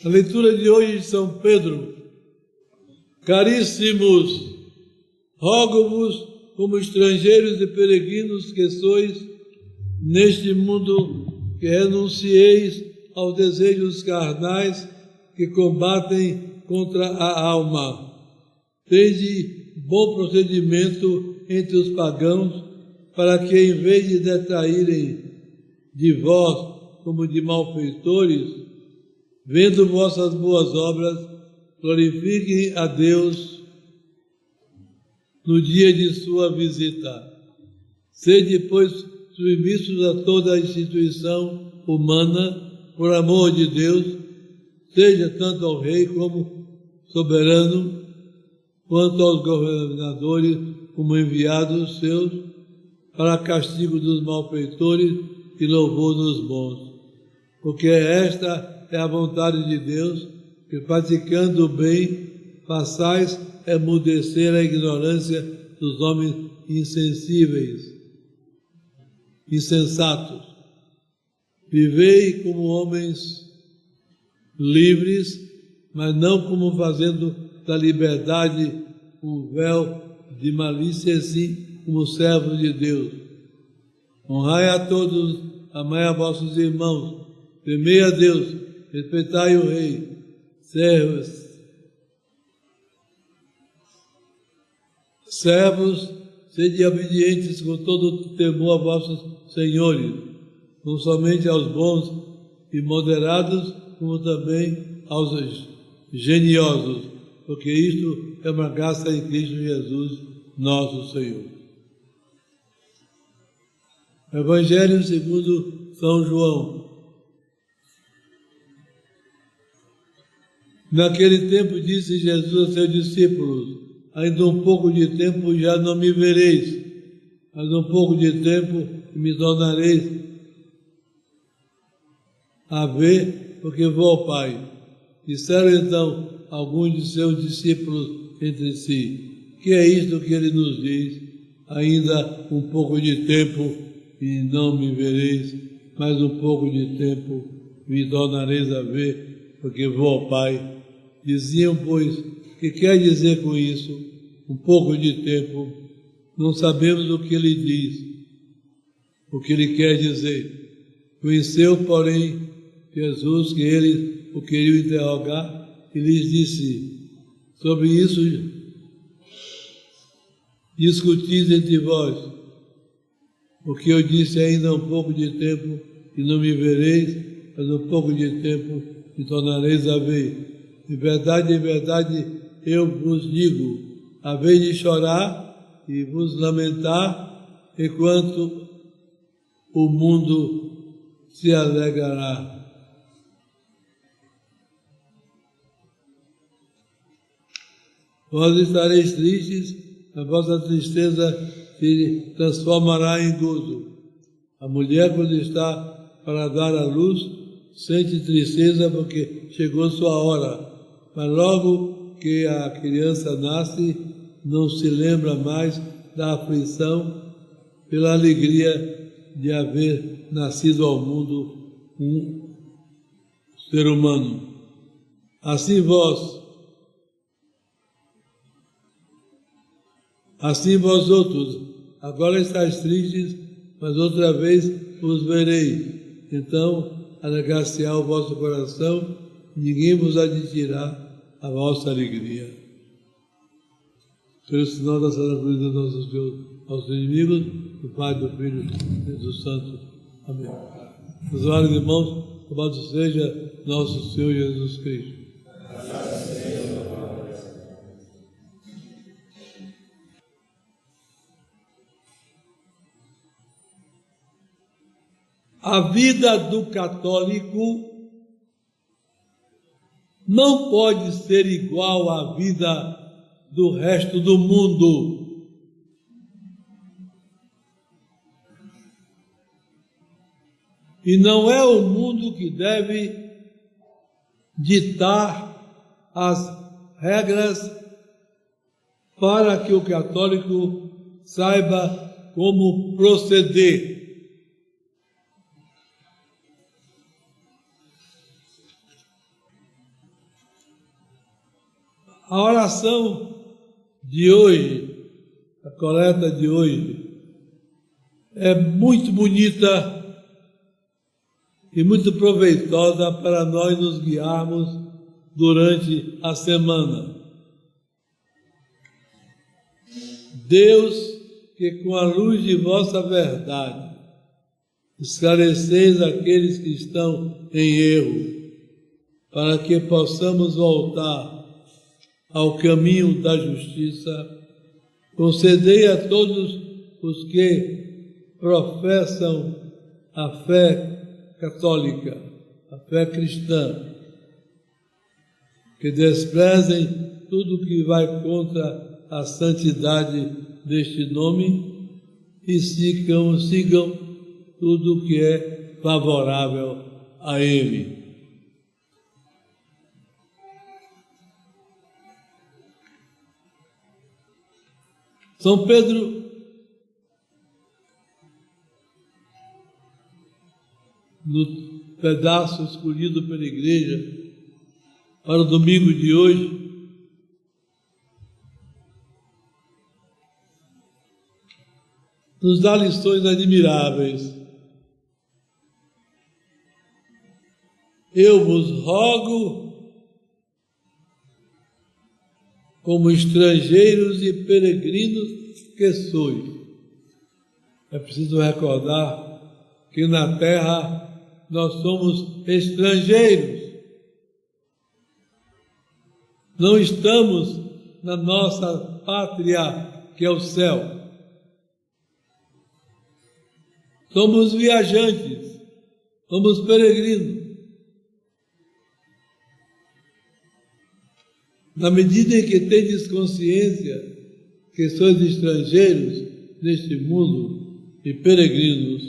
A leitura de hoje de São Pedro. Caríssimos, rogo-vos, como estrangeiros e peregrinos que sois, neste mundo, que renuncieis aos desejos carnais que combatem contra a alma. Tende bom procedimento entre os pagãos, para que, em vez de detraírem de vós como de malfeitores, vendo vossas boas obras, glorifiquem a Deus no dia de sua visita. Sede, pois, submissos a toda a instituição humana, por amor de Deus, seja tanto ao rei como soberano, quanto aos governadores como enviados seus, para castigo dos malfeitores e louvor dos bons. Porque esta é a vontade de Deus, que praticando o bem, façais emudecer a ignorância dos homens insensíveis, insensatos. Vivei como homens livres, mas não como fazendo da liberdade um véu de malícia, e sim como servos de Deus. Honrai a todos, amai a vossos irmãos, temei a Deus, respeitai o rei, servos, sede obedientes com todo temor a vossos senhores, não somente aos bons e moderados, como também aos geniosos, porque isto é uma graça em Cristo Jesus, nosso Senhor. Evangelho segundo São João. Naquele tempo disse Jesus a seus discípulos: ainda um pouco de tempo e já não me vereis, mas um pouco de tempo e me tornareis a ver, porque vou ao Pai. Disseram então alguns de seus discípulos entre si: que é isto que ele nos diz? Ainda um pouco de tempo e não me vereis, mas um pouco de tempo me tornareis a ver, porque vou ao Pai. Diziam, pois, que quer dizer com isso? Um pouco de tempo. Não sabemos o que ele diz, o que ele quer dizer. Conheceu, porém, Jesus que eles o queriam interrogar e lhes disse: sobre isso discutis entre vós, porque eu disse ainda um pouco de tempo e não me vereis, mas um pouco de tempo me tornareis a ver. Em verdade, eu vos digo, haveis de chorar e vos lamentar, enquanto o mundo se alegrará. Vós estareis tristes, a vossa tristeza se transformará em gozo. A mulher, quando está para dar à luz, sente tristeza porque chegou sua hora. Mas logo que a criança nasce, não se lembra mais da aflição pela alegria de haver nascido ao mundo um ser humano. Assim vós outros, agora estáis tristes, mas outra vez os verei. Então alegrar-se-á o vosso coração, ninguém vos há de tirar a vossa alegria. Pelo sinal da Santa Cruz de nosso Deus, aos inimigos, do Pai, do Filho e do Santo. Amém. Meus vários irmãos, louvado seja nosso Senhor Jesus Cristo. A vida do católico não pode ser igual à vida do resto do mundo. E não é o mundo que deve ditar as regras para que o católico saiba como proceder. A oração de hoje, a coleta de hoje, é muito bonita e muito proveitosa para nós nos guiarmos durante a semana. Deus, que com a luz de vossa verdade esclareceis aqueles que estão em erro, para que possamos voltar ao caminho da justiça, concedei a todos os que professam a fé católica, a fé cristã, que desprezem tudo que vai contra a santidade deste nome e sigam tudo que é favorável a ele. São Pedro no pedaço escolhido pela igreja para o domingo de hoje, nos dá lições admiráveis. Eu vos rogo, como estrangeiros e peregrinos que sois. É preciso recordar que na terra nós somos estrangeiros. Não estamos na nossa pátria, que é o céu. Somos viajantes, somos peregrinos. Na medida em que tendes consciência que sois estrangeiros neste mundo e peregrinos,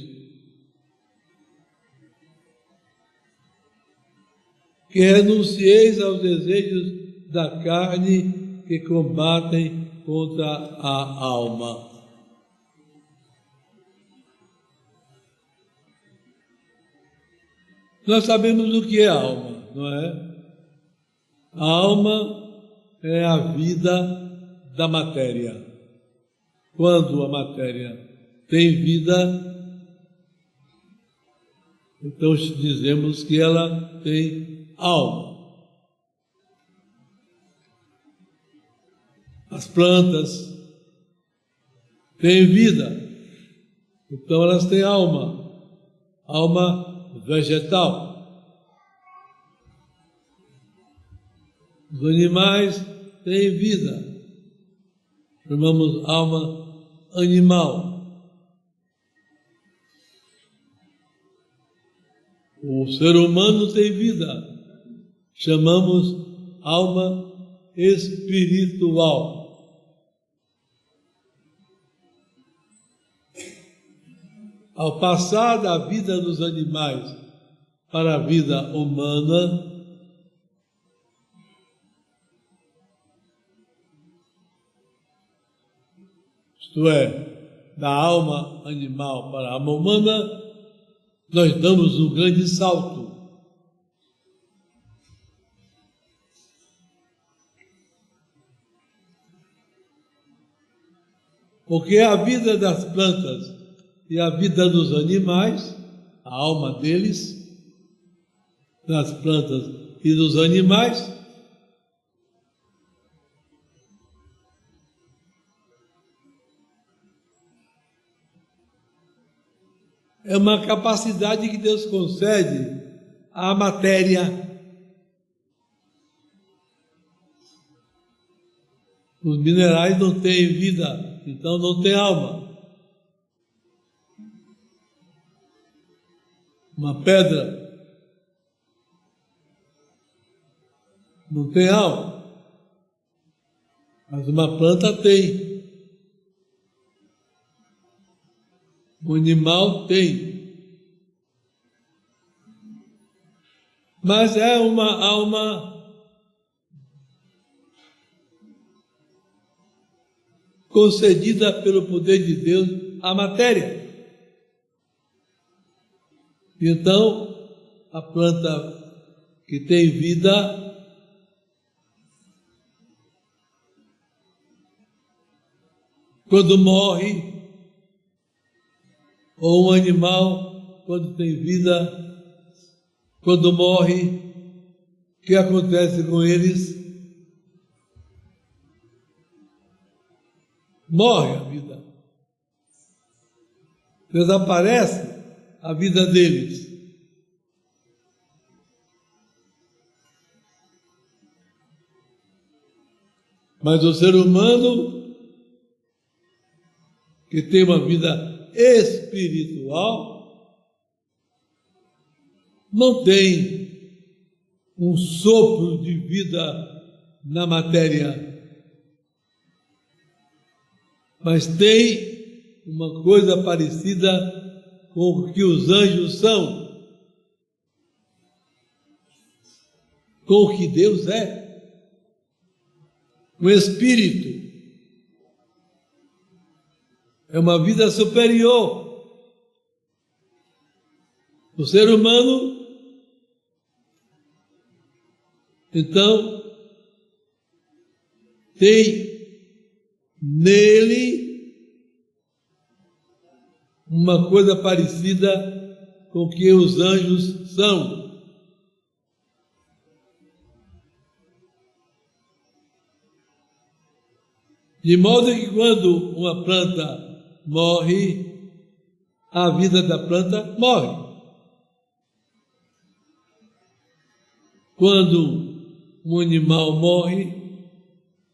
que renuncieis aos desejos da carne que combatem contra a alma. Nós sabemos o que é alma, não é? A alma é a vida da matéria. Quando a matéria tem vida, então dizemos que ela tem alma. As plantas têm vida, então elas têm alma, alma vegetal. Os animais têm vida, chamamos alma animal. O ser humano tem vida, chamamos alma espiritual. Ao passar da vida dos animais para a vida humana, isto é, da alma animal para a alma humana, nós damos um grande salto. Porque a vida das plantas e a vida dos animais, a alma deles, das plantas e dos animais, é uma capacidade que Deus concede à matéria. Os minerais não têm vida, então não tem alma. Uma pedra não tem alma, mas uma planta tem. O animal tem. Mas é uma alma concedida pelo poder de Deus à matéria. Então, a planta que tem vida quando morre, ou um animal, quando tem vida, quando morre, o que acontece com eles? Morre a vida. Desaparece a vida deles. Mas o ser humano, que tem uma vida espiritual, não tem um sopro de vida na matéria, mas tem uma coisa parecida com o que os anjos são, com o que Deus é. O espírito é uma vida superior. O ser humano, então, tem nele uma coisa parecida com o que os anjos são. De modo que quando uma planta morre, a vida da planta morre. Quando um animal morre,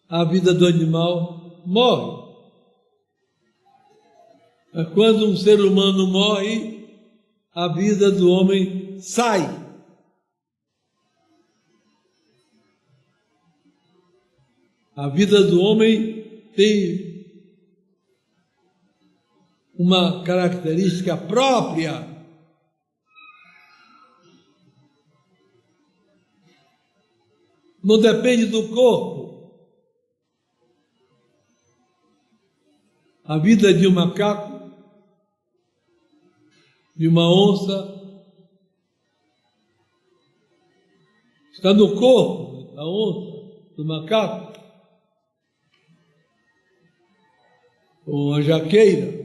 a vida do animal morre. Mas quando um ser humano morre, a vida do homem sai. A vida do homem tem uma característica própria. Não depende do corpo. A vida de um macaco, de uma onça, está no corpo da onça, do macaco. Ou uma jaqueira,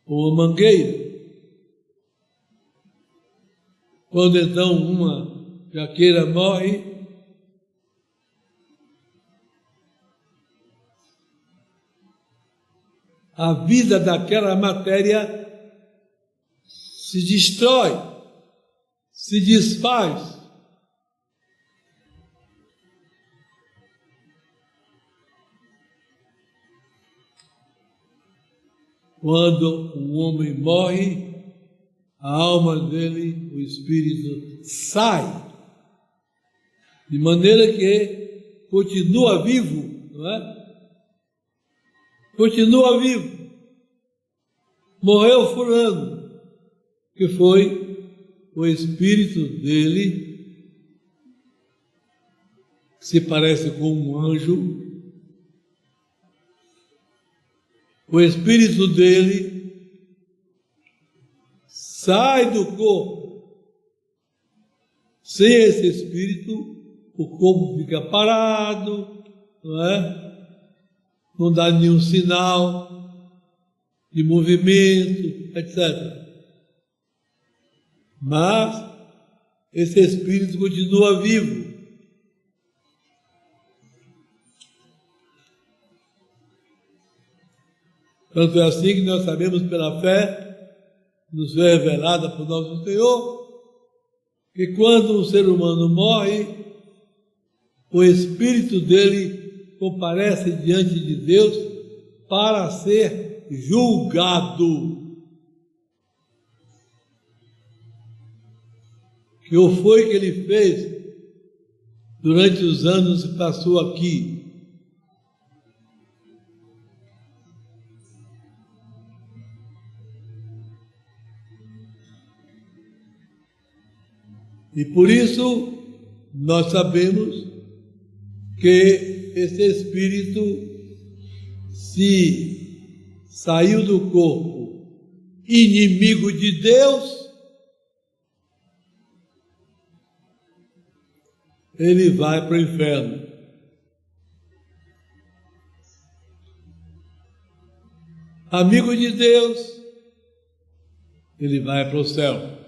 ou uma mangueira. Quando então uma jaqueira morre, a vida daquela matéria se destrói, se desfaz. Quando um homem morre, a alma dele, o espírito, sai, de maneira que continua vivo, não é? Continua vivo. Morreu fulano, que foi o espírito dele, que se parece com um anjo. O espírito dele sai do corpo. Sem esse espírito, o corpo fica parado, não é? Não dá nenhum sinal de movimento, etc. Mas esse espírito continua vivo. Tanto é assim que nós sabemos pela fé, nos foi revelada por nosso Senhor, que quando um ser humano morre, o espírito dele comparece diante de Deus para ser julgado. Que o foi que ele fez durante os anos que passou aqui? E por isso nós sabemos que esse espírito, se saiu do corpo inimigo de Deus, ele vai para o inferno. amigo de Deus, ele vai para o céu.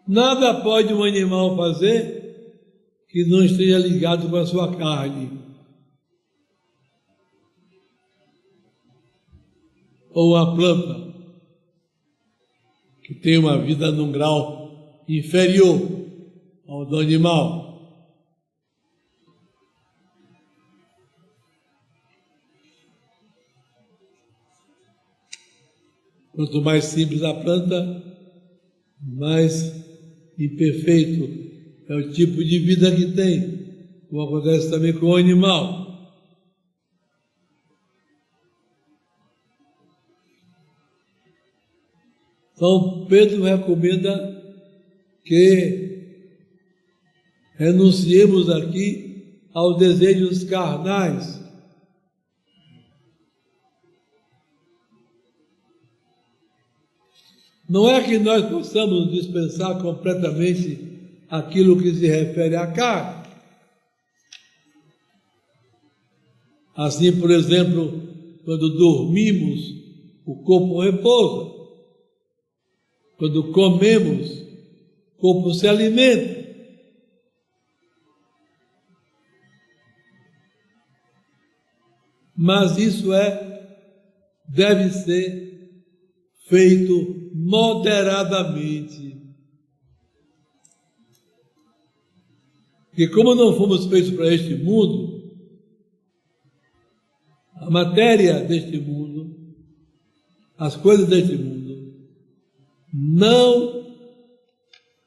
Nada pode um animal fazer que não esteja ligado com a sua carne. Ou a planta, que tem uma vida num grau inferior ao do animal. Quanto mais simples a planta, mais imperfeito é o tipo de vida que tem, como acontece também com o animal. Então, Pedro recomenda que renunciemos aqui aos desejos carnais. Não é que nós possamos dispensar completamente aquilo que se refere à carne. Assim, por exemplo, quando dormimos, o corpo repousa. Quando comemos, o corpo se alimenta. Mas isso deve ser feito moderadamente. Porque como não fomos feitos para este mundo, a matéria deste mundo, as coisas deste mundo, não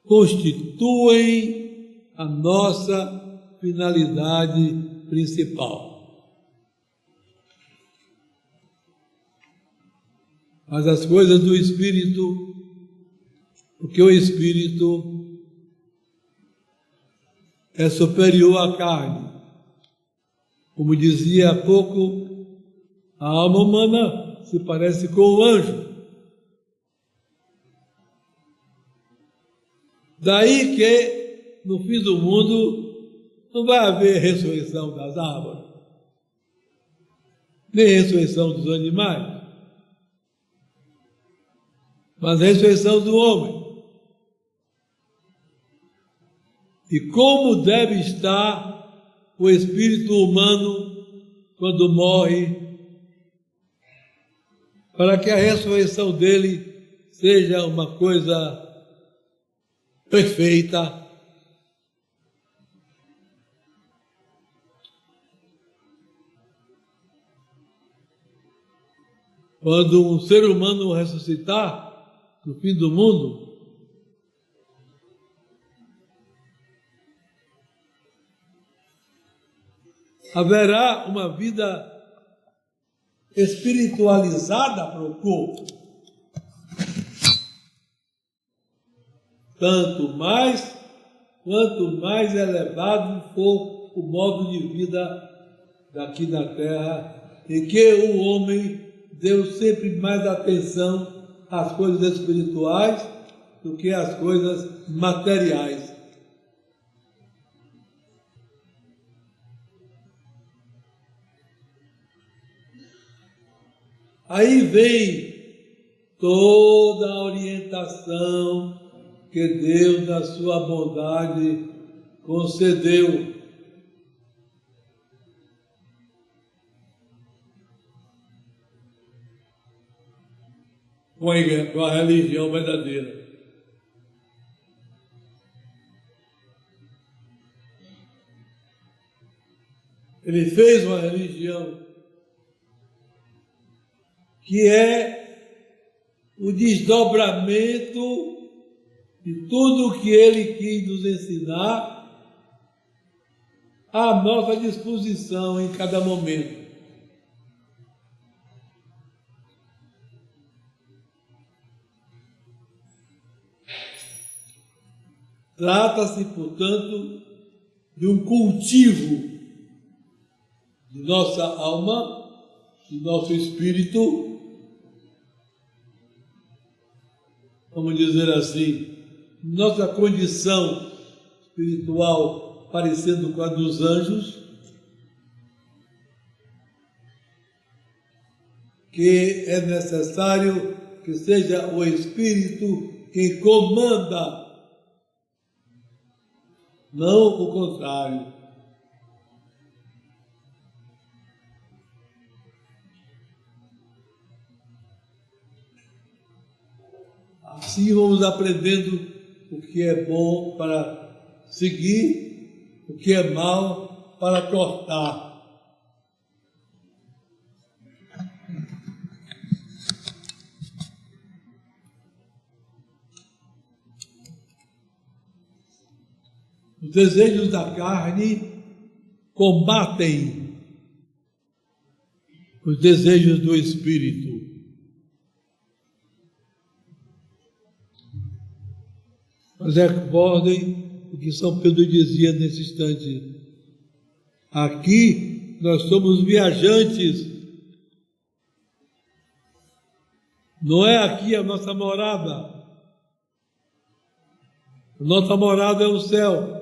constituem a nossa finalidade principal. Mas as coisas do Espírito, porque o Espírito é superior à carne. Como dizia há pouco, a alma humana se parece com o anjo. Daí que, no fim do mundo, não vai haver ressurreição das árvores, nem ressurreição dos animais, mas a ressurreição do homem. E como deve estar o espírito humano quando morre, para que a ressurreição dele seja uma coisa perfeita. Quando um ser humano ressuscitar no fim do mundo, haverá uma vida espiritualizada para o corpo. Quanto mais elevado for o modo de vida daqui na Terra, e que o homem deu sempre mais atenção às coisas espirituais do que às coisas materiais. Aí vem toda a orientação que Deus, na sua bondade, concedeu. Com a religião verdadeira. Ele fez uma religião que é o desdobramento de tudo o que ele quis nos ensinar à nossa disposição em cada momento. Trata-se, portanto, de um cultivo de nossa alma, de nosso espírito, vamos dizer assim, nossa condição espiritual parecendo com a dos anjos, que é necessário que seja o Espírito quem comanda, não o contrário. Assim vamos aprendendo o que é bom para seguir, o que é mal para cortar. Os desejos da carne combatem os desejos do Espírito. Mas recordem o que São Pedro dizia nesse instante. Aqui nós somos viajantes. Não é aqui a nossa morada. A nossa morada é o céu.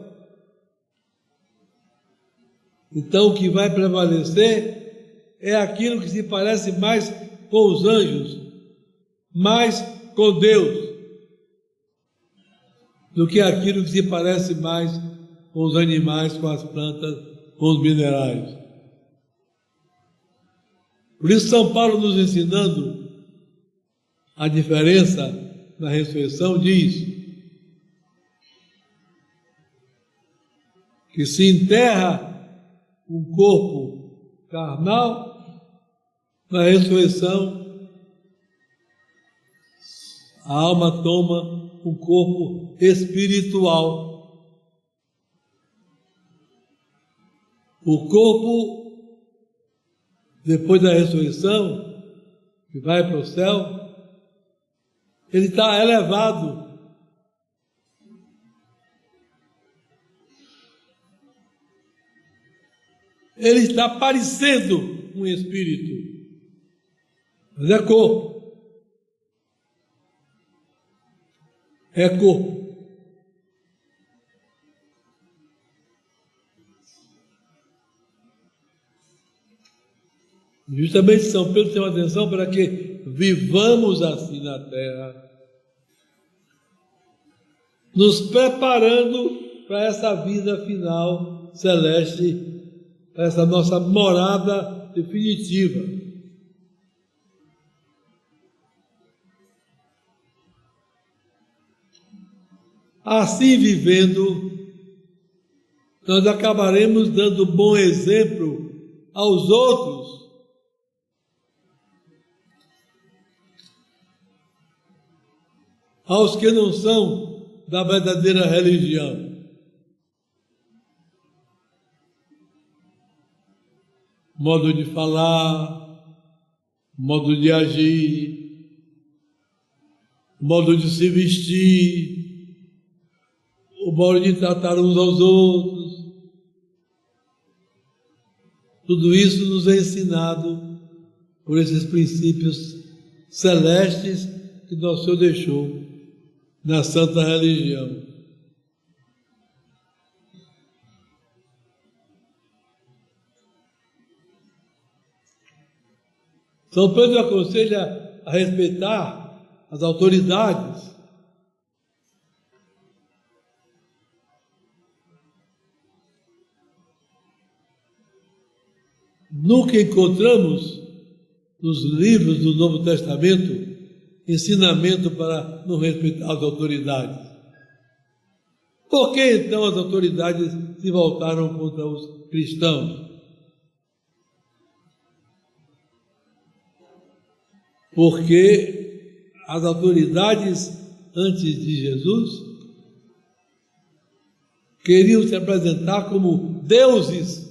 Então o que vai prevalecer é aquilo que se parece mais com os anjos, mais com Deus, do que aquilo que se parece mais com os animais, com as plantas, com os minerais. Por isso São Paulo, nos ensinando a diferença na ressurreição, diz que se enterra um corpo carnal, na ressurreição a alma toma um corpo espiritual. O corpo, depois da ressurreição, que vai para o céu, ele está elevado. Ele está parecendo um espírito, mas é corpo. É corpo. Justamente São Pedro chama atenção para que vivamos assim na terra, nos preparando para essa vida final celeste, para essa nossa morada definitiva. Assim vivendo, nós acabaremos dando bom exemplo aos outros. Aos que não são da verdadeira religião. Modo de falar, modo de agir, modo de se vestir, o modo de tratar uns aos outros. Tudo isso nos é ensinado por esses princípios celestes que Nosso Senhor deixou na Santa Religião. São Pedro aconselha a respeitar as autoridades. Nunca encontramos nos livros do Novo Testamento ensinamento para não respeitar as autoridades. Por que então as autoridades se voltaram contra os cristãos? Porque as autoridades antes de Jesus queriam se apresentar como deuses.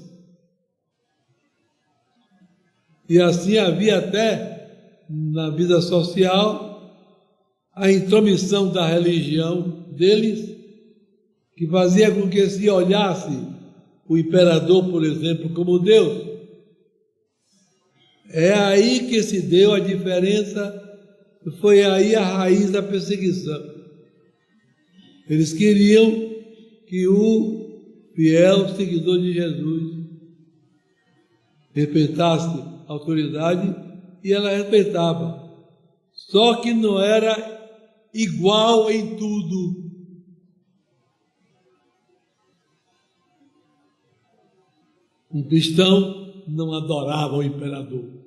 E assim havia até na vida social a intromissão da religião deles, que fazia com que se olhasse o imperador, por exemplo, como Deus. É aí que se deu a diferença, foi aí a raiz da perseguição. Eles queriam que o fiel seguidor de Jesus respeitasse a autoridade e ela respeitava. Só que não era igual em tudo. Um cristão não adorava o imperador.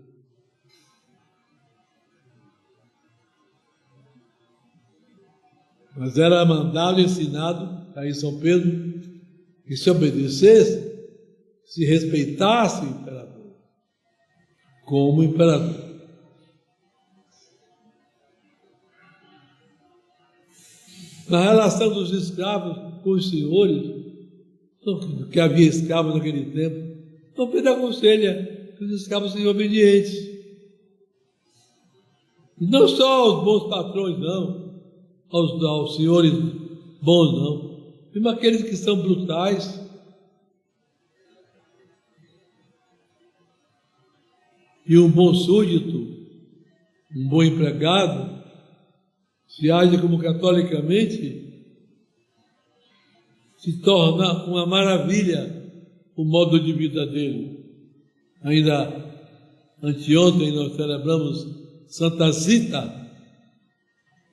Mas era mandado e ensinado, aí São Pedro, que se obedecesse, se respeitasse o imperador, como imperador. Na relação dos escravos com os senhores, que havia escravos naquele tempo, São Pedro aconselha que os escravos sejam obedientes. E não só aos bons patrões, não, aos senhores bons, não. Mesmo aqueles que são brutais. E um bom súdito, um bom empregado, se age como catolicamente, se torna uma maravilha o modo de vida dele. Ainda anteontem nós celebramos Santa Zita,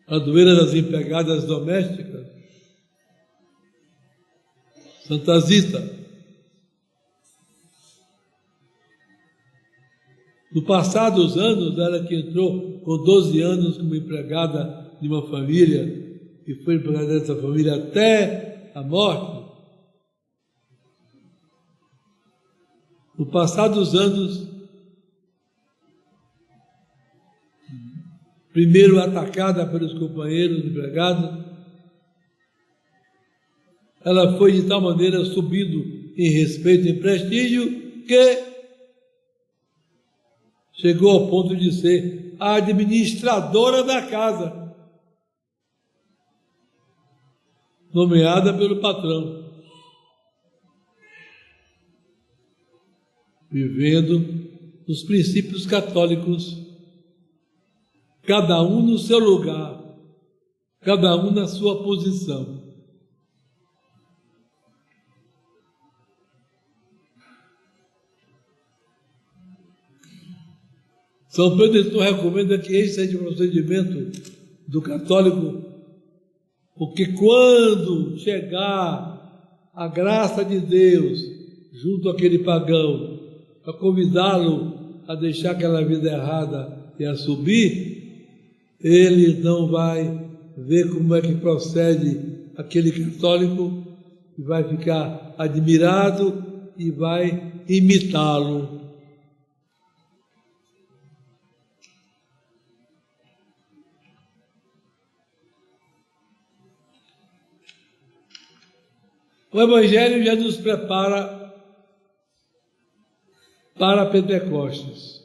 padroeira das empregadas domésticas. Santa Zita. No passado dos anos, ela que entrou com 12 anos como empregada de uma família e foi empregada dessa família até a morte. No passado dos anos, primeiro atacada pelos companheiros empregados, ela foi de tal maneira subindo em respeito e em prestígio que chegou ao ponto de ser a administradora da casa, nomeada pelo patrão, vivendo os princípios católicos, cada um no seu lugar, cada um na sua posição. São Pedro então recomenda que esse seja o procedimento do católico, porque quando chegar a graça de Deus junto àquele pagão, para convidá-lo a deixar aquela vida errada e a subir, ele não vai ver como é que procede aquele católico e vai ficar admirado e vai imitá-lo. O Evangelho já nos prepara para Pentecostes.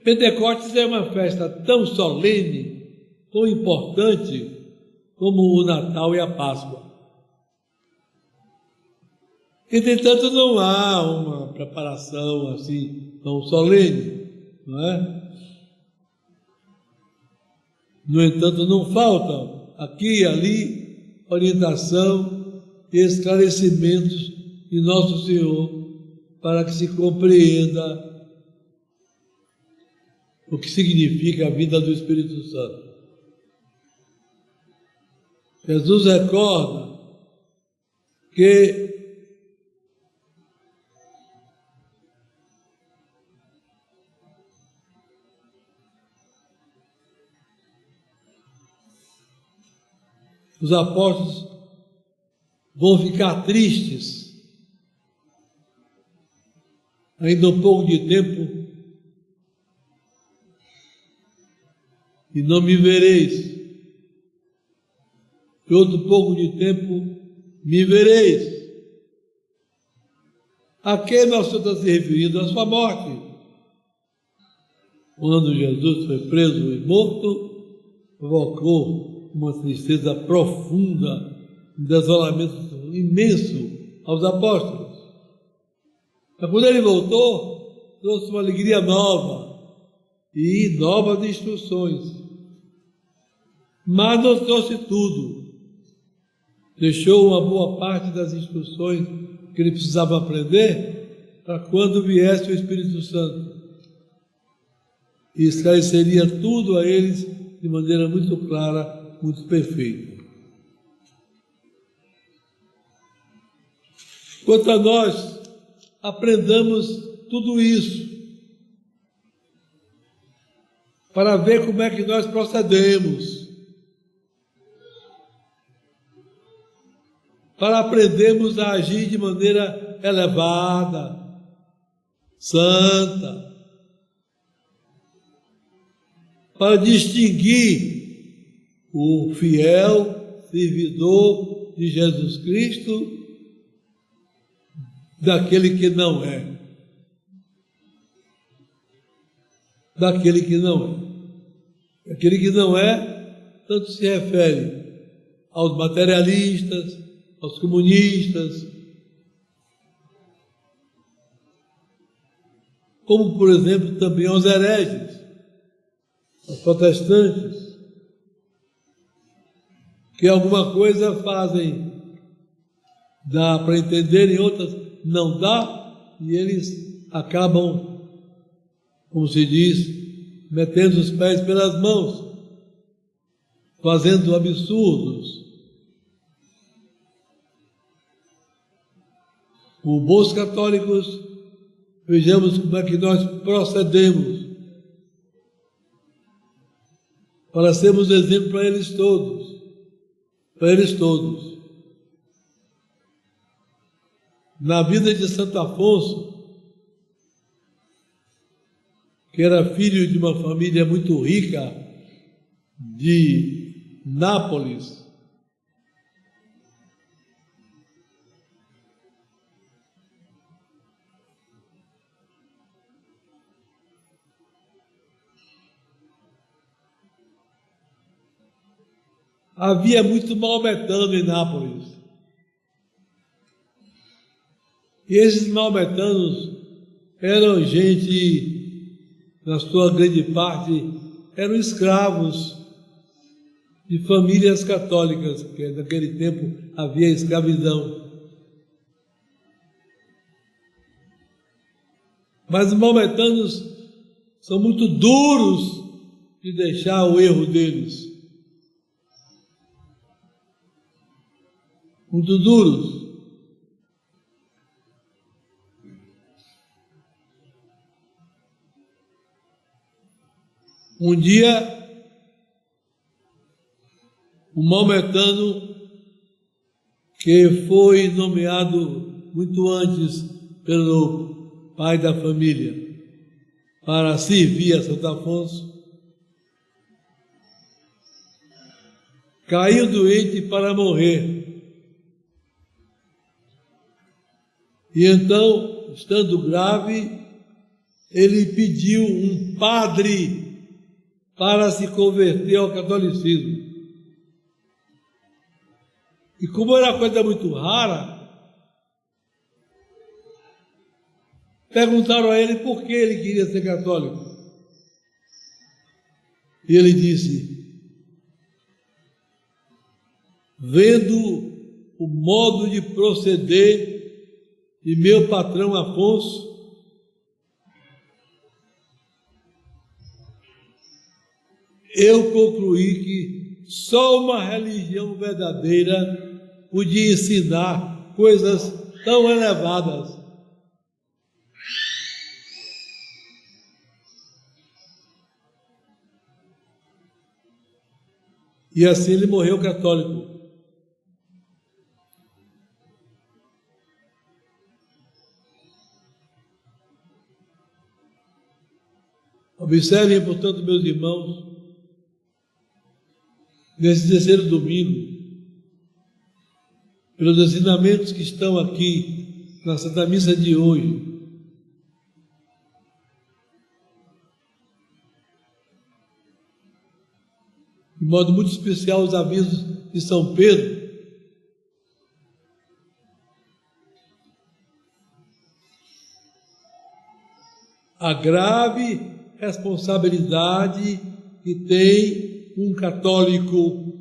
Pentecostes é uma festa tão solene, tão importante, como o Natal e a Páscoa. Entretanto, não há uma preparação assim tão solene, não é? No entanto, não faltam aqui e ali orientação e esclarecimentos de Nosso Senhor para que se compreenda o que significa a vida do Espírito Santo. Jesus recorda que os apóstolos vão ficar tristes. Ainda um pouco de tempo e não me vereis. E outro pouco de tempo me vereis. A que nós estamos se referindo? A sua morte. Quando Jesus foi preso e morto, provocou uma tristeza profunda, um desolamento imenso aos apóstolos. Mas quando ele voltou, trouxe uma alegria nova e novas instruções. mas não trouxe tudo. Deixou uma boa parte das instruções que ele precisava aprender para quando viesse o Espírito Santo. E esclareceria tudo a eles de maneira muito clara, muito perfeita. Quanto a nós, aprendamos tudo isso para ver como é que nós procedemos, para aprendermos a agir de maneira elevada, santa, para distinguir o fiel servidor de Jesus Cristo daquele que não é. Daquele que não é. Aquele que não é, tanto se refere aos materialistas, aos comunistas, como, por exemplo, também aos hereges, aos protestantes, que alguma coisa fazem, dá para entender, e outras não dá, e eles acabam, como se diz, metendo os pés pelas mãos, fazendo absurdos. Como bons católicos, vejamos como é que nós procedemos para sermos exemplo para eles todos, Na vida de Santo Afonso, que era filho de uma família muito rica de Nápoles, havia muito maometano em Nápoles. E esses maometanos eram gente, na sua grande parte, eram escravos de famílias católicas, porque naquele tempo havia escravidão. Mas os maometanos são muito duros de deixar o erro deles. Muito duros. Um dia, um maometano que foi nomeado muito antes pelo pai da família para servir a Santo Afonso, caiu doente para morrer. E então, estando grave, ele pediu um padre para se converter ao catolicismo. E como era coisa muito rara, perguntaram a ele por que ele queria ser católico. E ele disse: vendo o modo de proceder de meu patrão Afonso, eu concluí que só uma religião verdadeira podia ensinar coisas tão elevadas. E assim ele morreu católico. Observem, portanto, meus irmãos, nesse terceiro domingo, pelos ensinamentos que estão aqui na Santa Missa de hoje, de modo muito especial os avisos de São Pedro, a grave responsabilidade que tem um católico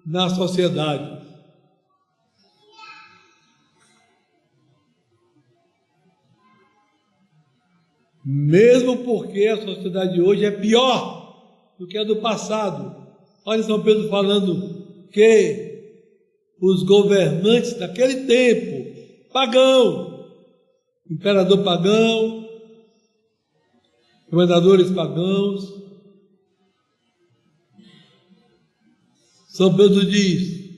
na sociedade. Mesmo porque a sociedade de hoje é pior do que a do passado. Olha São Pedro falando que os governantes daquele tempo, pagão, imperador pagão, governadores pagãos, São Pedro diz: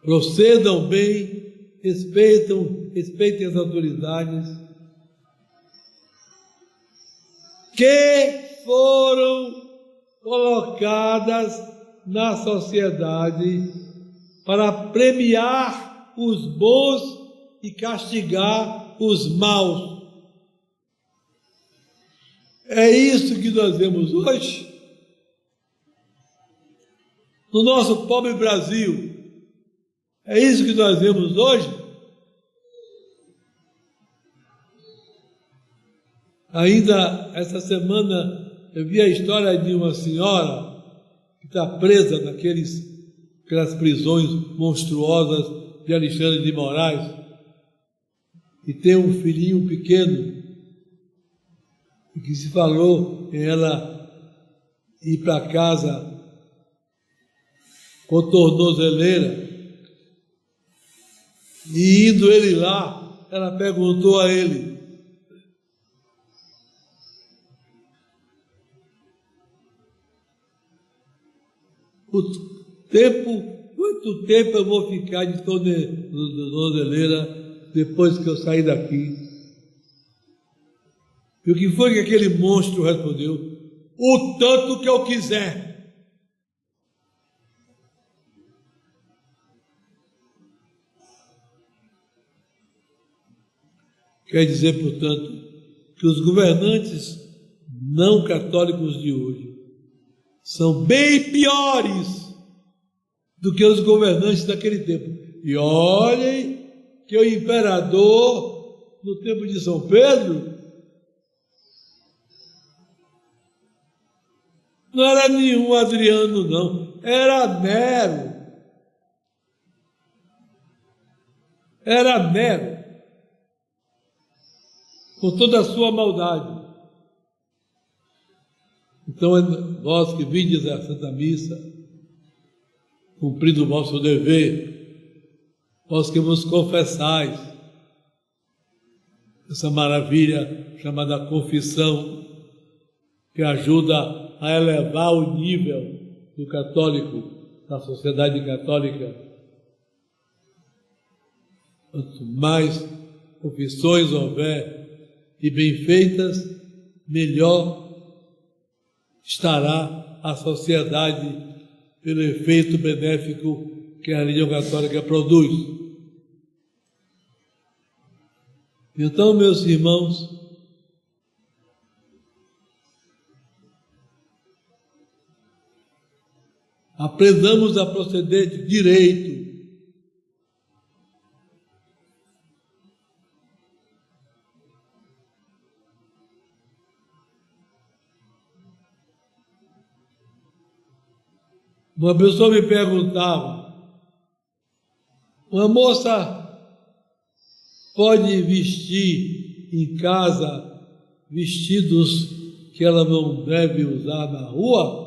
procedam bem, respeitem as autoridades que foram colocadas na sociedade para premiar os bons e castigar os maus. É isso que nós vemos hoje no nosso pobre Brasil. É isso que nós vemos hoje. Ainda essa semana eu vi a história de uma senhora que está presa naquelas prisões monstruosas de Alexandre de Moraes e tem um filhinho pequeno e que se falou em ela ir para casa com tornozeleira. E indo ele lá, ela perguntou a ele: quanto tempo eu vou ficar de tornozeleira depois que eu sair daqui? E o que foi que aquele monstro respondeu? O tanto que eu quiser. Quer dizer, portanto, que os governantes não católicos de hoje são bem piores do que os governantes daquele tempo. E olhem que o imperador, no tempo de São Pedro, não era nenhum Adriano, não. Era Nero. Era Nero. Com toda a sua maldade. Então, vós que vindes à Santa Missa, cumprindo o vosso dever, vós que vos confessais, essa maravilha chamada confissão, que ajuda a elevar o nível do católico, da sociedade católica. Quanto mais confissões houver e bem feitas, melhor estará a sociedade pelo efeito benéfico que a religião católica produz. Então, meus irmãos, aprendamos a proceder de direito. Uma pessoa me perguntava: uma moça pode vestir em casa vestidos que ela não deve usar na rua,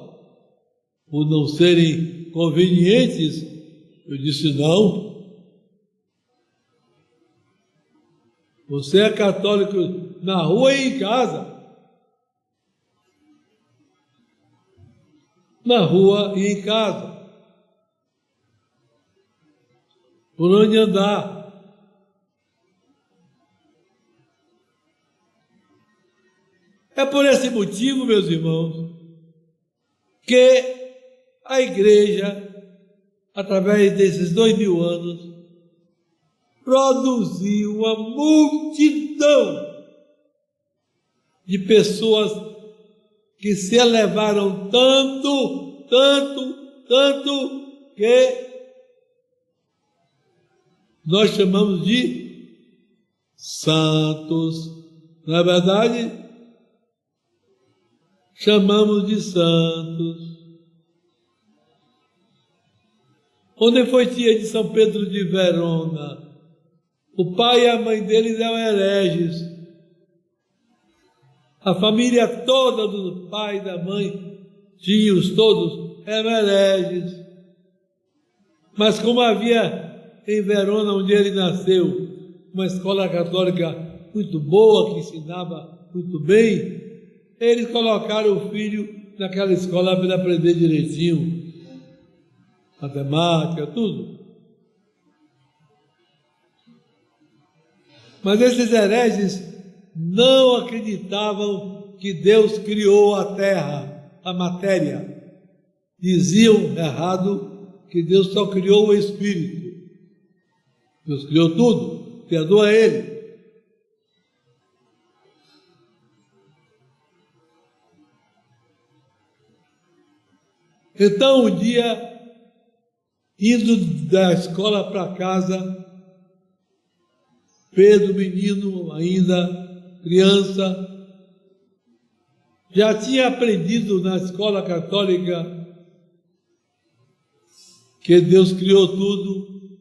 por não serem convenientes? Eu disse: não. Você é católico na rua e em casa. Na rua e em casa, por onde andar. É por esse motivo, meus irmãos, que a Igreja, através desses 2000 anos, produziu uma multidão de pessoas que se elevaram tanto, que nós chamamos de santos. Não é verdade? chamamos de santos. Onde foi tia de São Pedro de Verona? O pai e a mãe deles eram hereges. A família toda do pai e da mãe, tios todos, eram hereges. Mas como havia em Verona, onde ele nasceu, uma escola católica muito boa, que ensinava muito bem, eles colocaram o filho naquela escola para ele aprender direitinho, matemática, tudo. Mas esses hereges não acreditavam que Deus criou a terra, a matéria. Diziam errado que Deus só criou o Espírito. Deus criou tudo, perdoa ele. Então, um dia, indo da escola para casa, Pedro, menino ainda, criança, já tinha aprendido na escola católica que Deus criou tudo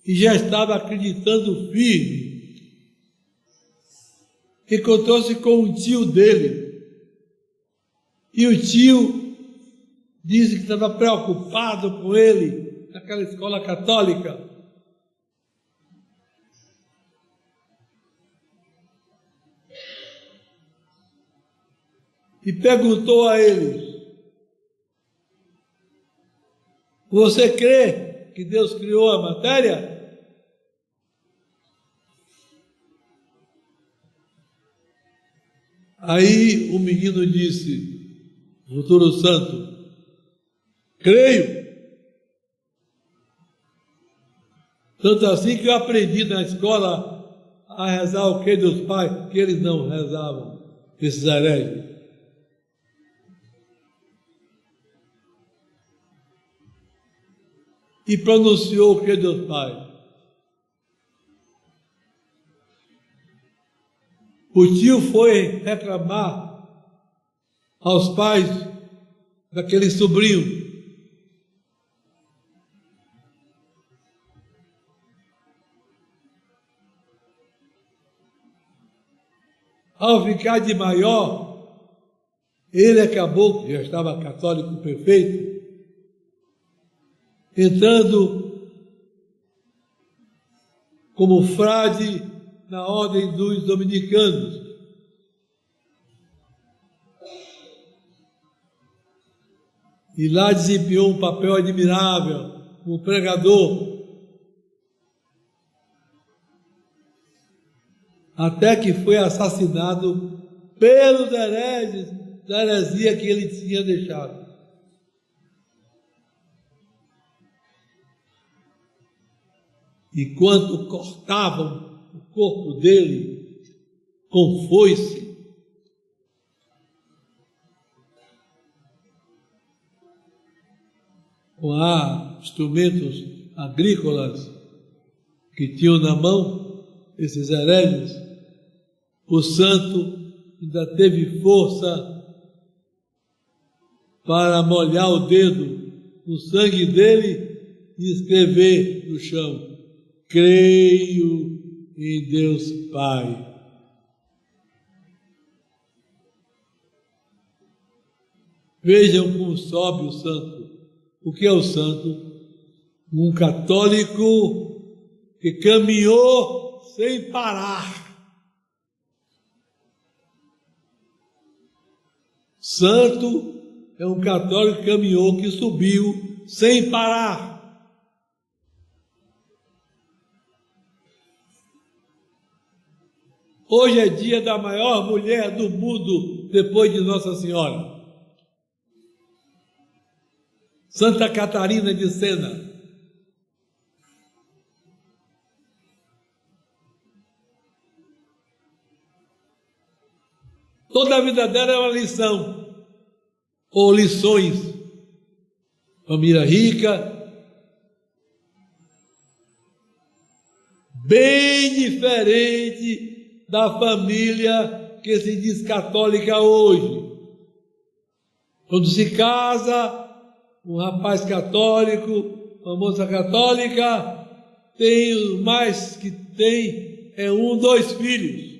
e já estava acreditando firme. Encontrou-se com um tio dele e o tio disse que estava preocupado com ele naquela escola católica. E perguntou a ele: você crê que Deus criou a matéria? Aí o menino disse, futuro santo: creio. Tanto assim que eu aprendi na escola a rezar o que dos pais, que eles não rezavam, esses hereges. E pronunciou o que Deus Pai. O tio foi reclamar aos pais daquele sobrinho. Ao ficar de maior, ele acabou, já estava católico perfeito, entrando como frade na ordem dos dominicanos. E lá desempenhou um papel admirável como pregador, até que foi assassinado pelos hereges da heresia que ele tinha deixado. Enquanto cortavam o corpo dele com foice, com instrumentos agrícolas que tinham na mão esses hereges, o santo ainda teve força para molhar o dedo no sangue dele e escrever no chão: creio em Deus Pai. Vejam como sobe o santo. O que é o santo? Um católico que caminhou sem parar. Santo é um católico que caminhou, que subiu sem parar. Hoje é dia da maior mulher do mundo depois de Nossa Senhora, Santa Catarina de Sena. Toda a vida dela é uma lição, ou lições. Família rica, bem diferente da família que se diz católica hoje. Quando se casa, um rapaz católico, uma moça católica, tem o mais que tem é 1, 2 filhos.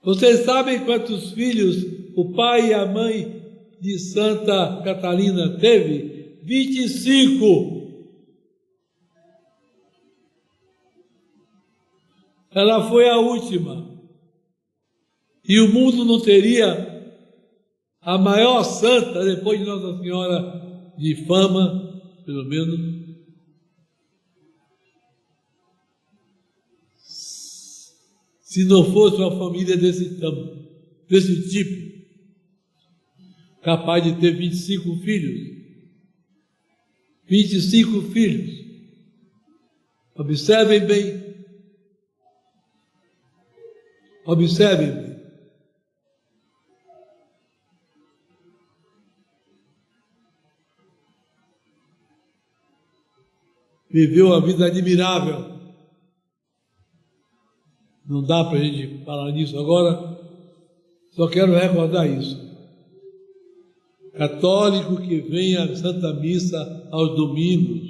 Vocês sabem quantos filhos o pai e a mãe de Santa Catarina teve? 25. Ela foi a última. E o mundo não teria a maior santa, depois de Nossa Senhora, de fama, pelo menos, se não fosse uma família desse tipo, capaz de ter 25 filhos. 25 filhos. Observem bem. Observem bem. Viveu uma vida admirável. Não dá para a gente falar nisso agora, só quero recordar isso. Católico que vem à Santa Missa aos domingos,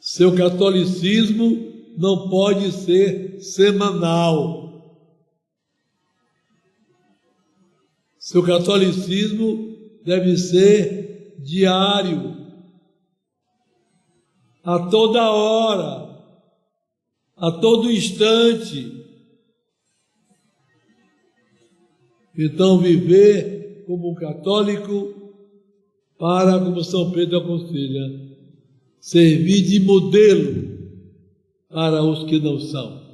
seu catolicismo não pode ser semanal. Seu catolicismo deve ser diário, a toda hora, a todo instante. Então, viver como um católico para, como São Pedro aconselha, servir de modelo para os que não são.